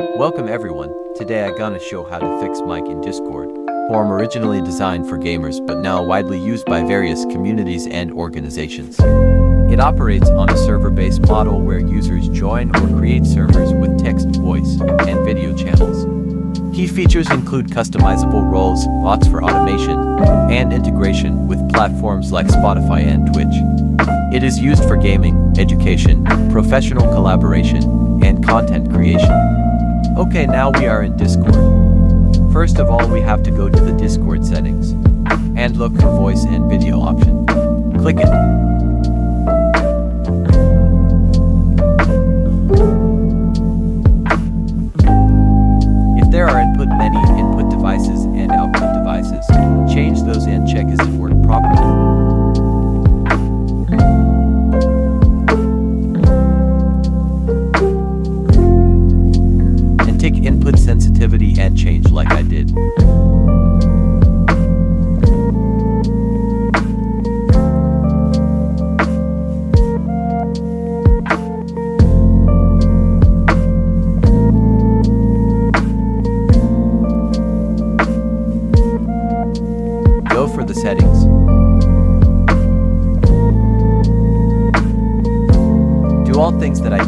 Welcome everyone. Today I gonna show how to fix mic in Discord. Form originally designed for gamers but now widely used by various communities and organizations. It operates on a server-based model where users join or create servers with text, voice, and video channels. Key features include customizable roles, bots for automation, and integration with platforms like Spotify and Twitch. It is used for gaming, education, professional collaboration, and content creation. Okay, now we are in Discord. First of all, we have to go to the Discord settings and look for voice and video option. Click it. If there are many input devices and output devices, change those and check is it work properly. Tick input sensitivity and change like I did. Go for the settings. Do all things that I